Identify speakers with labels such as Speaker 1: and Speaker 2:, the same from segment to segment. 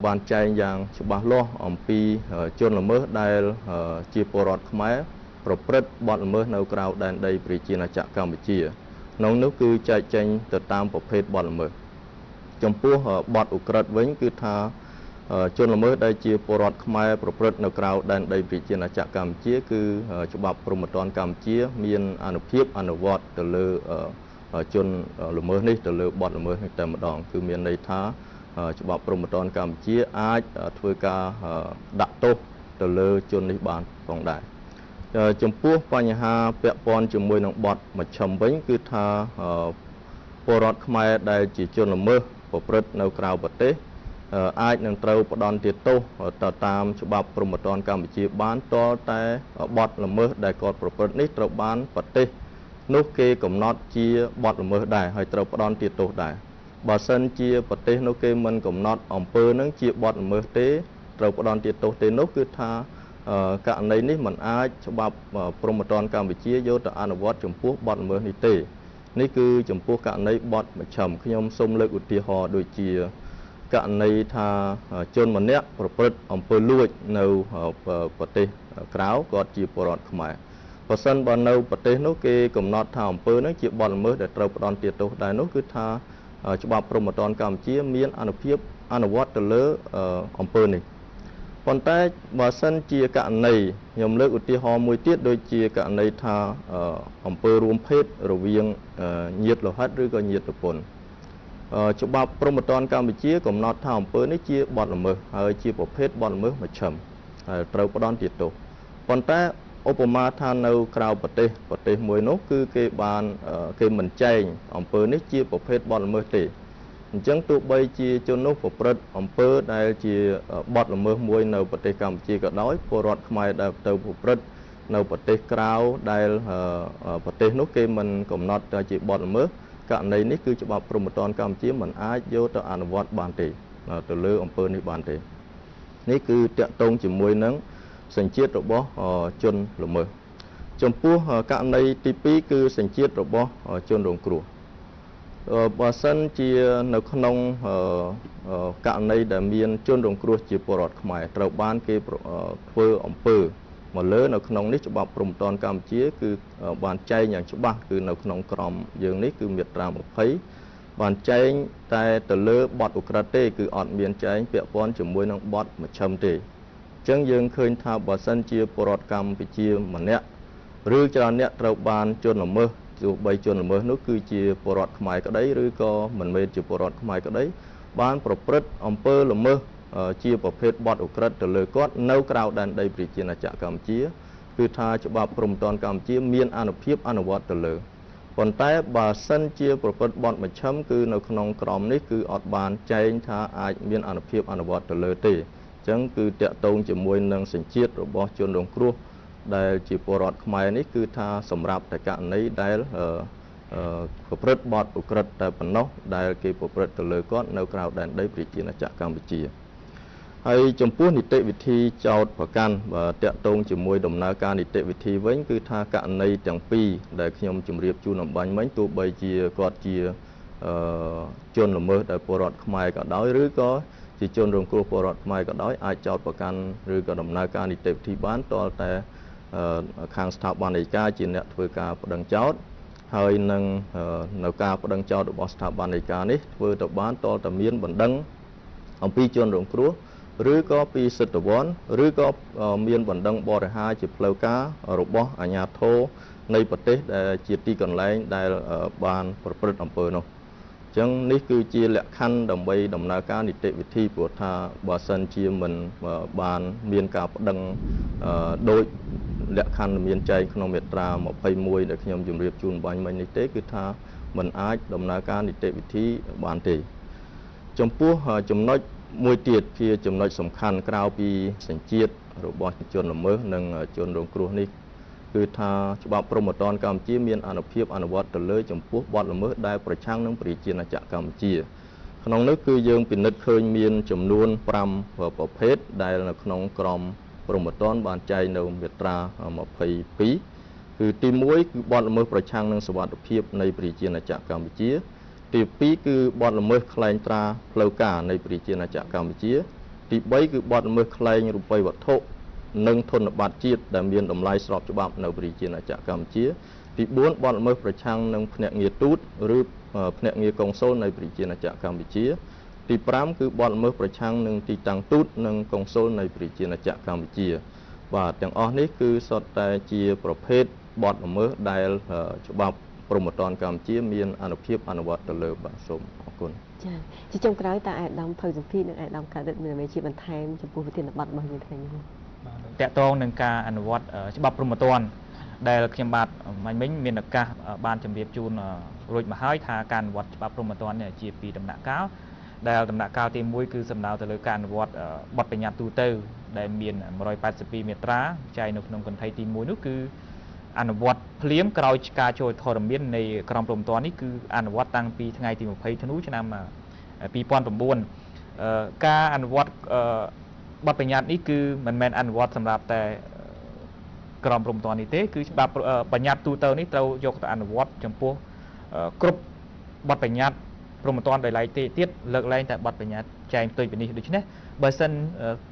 Speaker 1: បានចែងយ៉ាងច្បាស់លាស់អំពីជនល្មើសដែលជាពលរដ្ឋខ្មែរប្រព្រឹត្តបទល្មើសនៅក្រៅដែនដីប្រជាណាចក្រកម្ពុជាក្នុងនោះគឺចែកចេញទៅតាមប្រភេទបទល្មើសចំពោះបទឧក្រិដ្ឋវិញគឺថាជនល្មើសដែលជាពលរដ្ឋខ្មែរប្រព្រឹត្តនៅក្រៅដែនដីប្រជាណាចក្រកម្ពុជាគឺច្បាប់ព្រហ្មទណ្ឌកម្ពុជាមានអនុភាពអនុវត្តទៅលើជនល្មើសនេះទៅលើបទល្មើសនេះតែម្ដងគឺមានន័យថាច្បាប់ព្រហ្មទណ្ឌកម្ពុជាអាចធ្វើការដាក់ទោសទៅលើជននេះបានផងដែរចំពោះបញ្ហាពាក់ព័ន្ធជាមួយនឹងបទមជ្ឈិមវិញគឺថាពលរដ្ឋខ្មែរដែលជាជនល្មើសប្រព្រឹត្តនៅក្រៅប្រទេសអាចនឹងត្រូវផ្ដន្ទាទោសទៅតាមច្បាប់ព្រហ្មទណ្ឌកម្ពុជាបានទាល់តែបទល្មើសដែលគាត់ប្រព្រឹត្តនេះត្រូវបានប្រទេសនោះគេកំណត់ជាបទល្មើសដែរហើយត្រូវផ្ដន្ទាទោសដែរបើសិនជាប្រទេសនោះគេមិនកំណត់អំពើនឹងជាបទល្មើសទេត្រូវផ្ដន្ទាទោសទេនោះគឺថាករណីនេះមិនអាចច្បាប់ព្រហ្មទណ្ឌកម្ពុជាយកទៅអនុវត្តចំពោះបទល្មើសនេះទេនេះគឺចំពោះករណីបទមជ្ឈិមខ្ញុំសូមលើកឧទាហរណ៍ដូចជាករណីថាជនម្នាក់ប្រព្រឹត្តអំពើលួចនៅប្រទេសក្រៅគាត់ជាពលរដ្ឋខ្មែរបើសិនបើនៅប្រទេសនោះគេកំណត់ថាអំពើនោះជាបទល្មើសដែលត្រូវផ្ដន្ទាទោសដែរនោះគឺថាច្បាប់ព្រហ្មទណ្ឌកម្ពុជាមានអនុភាពអនុវត្តទៅលើអំពើនេះប៉ុន្តែបើសិនជាករណីខ្ញុំលើកឧទាហរណ៍មួយទៀតដូចជាករណីថាអំពើរួមភេទរវាងញាតិលោហិតឬក៏ញាតិប្រពន្ធច្បាប់ព្រហ្មទណ្ឌកម្ពុជាកំណត់ថាអំពើនេះជាបទល្មើសហើយជាប្រភេទបទល្មើសមជ្ឈិមហើយត្រូវផ្ដន្ទាទោសប៉ុន្តែឧបមាថានៅក្រៅប្រទេសមួយនោះគឺគេមិនចែងអំពើនេះជាប្រភេទបទល្មើសទេអញ្ចឹងទោះបីជាជននោះប្រព្រឹត្តអំពើដែលជាបទល្មើសមួយនៅប្រទេសកម្ពុជាក៏ដោយពលរដ្ឋខ្មែរដែលទៅប្រព្រឹត្តនៅប្រទេសក្រៅដែលប្រទេសនោះគេមិនកំណត់ថាជាបទល្មើសករណីនេះគឺច្បាប់ព្រហ្មទណ្ឌកម្ពុជាមិនអាចយកទៅអនុវត្តបានទេទៅលើអំពើនេះបានទេនេះគឺតាក់ទងជាមួយនឹងសញ្ជាតិរបស់ជនល្មើសចំពោះករណីទី2គឺសញ្ជាតិរបស់ជនរងគ្រោះបើសិនជានៅក្នុងករណីដែលមានជនរងគ្រោះជាពលរដ្ឋខ្មែរត្រូវបានគេធ្វើអំពើមកលើនៅក្នុងនេះច្បាប់ព្រហ្មទណ្ឌកម្ពុជាគឺបានចែងយ៉ាងច្បាស់គឺនៅក្នុងក្រមយើងនេះគឺមាត្រា20បានចែងតែទៅលើបទឧក្រិដ្ឋទេគឺអត់មានចែងពាក់ព័ន្ធជាមួយនឹងបទមជ្ឈិមទេអញ្ចឹងយើងឃើញថាបើសិនជាពលរដ្ឋកម្ពុជាម្នាក់ឬច្រើនអ្នកត្រូវបានជនល្មើសទោះបីជនល្មើសនោះគឺជាពលរដ្ឋខ្មែរក្តីឬក៏មិនមែនជាពលរដ្ឋខ្មែរក្តីបានប្រព្រឹត្តអំពើល្មើសជាប្រភេទបទឧក្រិដ្ឋទៅលើគាត់នៅក្រៅដែនដីប្រជាណាចក្រកម្ពុជាគឺថាច្បាប់ព្រហ្មទណ្ឌកម្ពុជាមានអនុភាពអនុវត្តទៅលើប៉ុន្តែបើសិនជាប្រព្រឹត្តបទមជ្ឈិមគឺនៅក្នុងក្រមនេះគឺអត់បានចែងថាអាចមានអនុភាពអនុវត្តទៅលើទេអញ្ចឹងគឺតាក់ទងជាមួយនឹងសញ្ជាតិរបស់ជនរងគ្រោះដែលជាពលរដ្ឋខ្មែរនេះគឺថាសម្រាប់តែករណីដែលប្រព្រឹត្តបទឧក្រិដ្ឋតែប៉ុណ្ណោះដែលគេប្រព្រឹត្តទៅលើគាត់នៅក្រៅដែនដីប្រជាណាចក្រកម្ពុជាហើយចំពោះនីតិវិធីចោទប្រកាន់តាក់ទងជាមួយដំណើរការនីតិវិធីវិញគឺថាករណីទាំងពីរដែលខ្ញុំជម្រាបជូនអំបញ្ញមិញទោះបីជាគាត់ជាជនល្មើសដែលពលរដ្ឋខ្មែរក៏ដោយឬក៏ជាជនរងគ្រោះពលរដ្ឋខ្មែរក៏ដោយអាចចោទប្រកាន់ឬក៏ដំណើរការនីតិវិធីបានទាល់តែខាងស្ថាប័ននៃការជាអ្នកធ្វើការប្តឹងចោទហើយនឹងនៅការប្តឹងចោទរបស់ស្ថាប័ននៃការនេះធ្វើទៅបានទាល់តែមានបណ្ដឹងអំពីជនរងគ្រោះឬក៏ពីសិទ្ធិវ័នឬក៏មានបណ្ដឹងបរិហារជាផ្លូវការរបស់អាជ្ញាធរនៃប្រទេសដែលជាទីកន្លែងដែលបានប្រព្រឹត្តអំពើនោះអញ្ចឹងនេះគឺជាលក្ខខណ្ឌដើម្បីដំណើរការនីតិវិធីព្រោះថាបើសិនជាមិនបានមានការប្តឹងដោយលក្ខខណ្ឌមានចែងក្នុងមាត្រា21ដែលខ្ញុំជម្រាបជូនបាញ់មិញនេះទេគឺថាមិនអាចដំណើរការនីតិវិធីបានទេចំពោះចំណុចមួយទៀតជាចំណុចសំខាន់ក្រៅពីសញ្ជាតិរបស់ជនល្មើសនិងជនរងគ្រោះនេះគឺថាច្បាប់ព្រហ្មទណ្ឌកម្ពុជាមានអនុភាពអនុវត្តទៅលើចំពោះបទល្មើសដែលប្រឆាំងនឹងប្រជាណាចក្រកម្ពុជាក្នុងនោះគឺយើងពិនិត្យឃើញមានចំនួន5ប្រភេទដែលនៅក្នុងក្រមព្រហ្មទណ្ឌបានចែងនៅមាត្រា22គឺទី1គឺបទល្មើសប្រឆាំងនឹងសុវត្ថិភាពនៃប្រជាណាចក្រកម្ពុជាទី2គឺបទល្មើសក្លែងត្រាផ្លូវការនៃប្រជាណាចក្រកម្ពុជា ទី3គឺបទល្មើសក្លែងរូបិយវត្ថុនិងធនប័ត្រជាតិដែលមានតម្លៃស្របច្បាប់នៅប្រជាណាចក្រកម្ពុជាទី4បទល្មើសប្រឆាំងនឹងភ្នាក់ងារទូតឬភ្នាក់ងារកុងស៊ុលនៃប្រជាណាចក្រកម្ពុជាទី5គឺបទល្មើសប្រឆាំងនឹងទីតាំងទូតនិងកុងស៊ុលនៃប្រជាណាចក្រកម្ពុជាបាទទាំងអស់នេះគឺសុទ្ធតែជាប្រភេទបទល្មើសដែលច្បាប់ព្រហ្មទណ្ឌកម្ពុជាមានអនុភាពអនុវត្តទៅលើបាទសូមអរគុណ
Speaker 2: ចា៎ជាចុងក្រោយតើអាដាមភៅសម្ភារនិងអាដាមកើតរិទ្ធមានអ្វីជាបន្ថែមចំពោះវិធានបတ်របស់យើងថ្ងៃនេះ
Speaker 3: តកតងនឹងការអនុវត្តច្បាប់ព្រហ្មទណ្ឌដែលខ្ញុំបាទមិញមានឱកាសបានជម្រាបជូនរួចមកហើយថាការអនុវត្តច្បាប់ព្រហ្មទណ្ឌនេះជាពីរដំណាក់កាលដែលដំណាក់កាលទី1គឺសំដៅទៅលើការអនុវត្តបទបញ្ញត្តិទូទៅដែលមាន182មាត្រាចែងនៅក្នុងគន្ថៃទី1នោះគឺអនុវត្តភ្លាមក្រោយការចូលធរមាននៃក្រមព្រហ្មទណ្ឌនេះគឺអនុវត្តតាំងពីថ្ងៃទី20ធ្នូឆ្នាំ2009ការអនុវត្តបទបញ្ញត្តិនេះគឺមិនមែនអនុវត្តសម្រាប់តែក្រមព្រហ្មទណ្ឌនេះទេគឺច្បាប់បញ្ញត្តិទូទៅនេះត្រូវយកទៅអនុវត្តចំពោះគ្រប់បទបញ្ញត្តិព្រហ្មទណ្ឌដោយឡែកទៀតលើកលែងតែបទបញ្ញត្តិចែងផ្ទុយពីនេះដូច្នេះបើសិន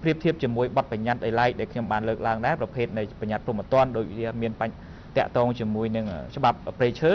Speaker 3: ប្រៀបធៀបជាមួយបទបញ្ញត្តិដោយឡែកដែលខ្ញុំបានលើកឡើងដែរប្រភេទនៃបញ្ញត្តិព្រហ្មទណ្ឌដោយវាមានតាក់ទងជាមួយនឹងច្បាប់ព្រៃឈើ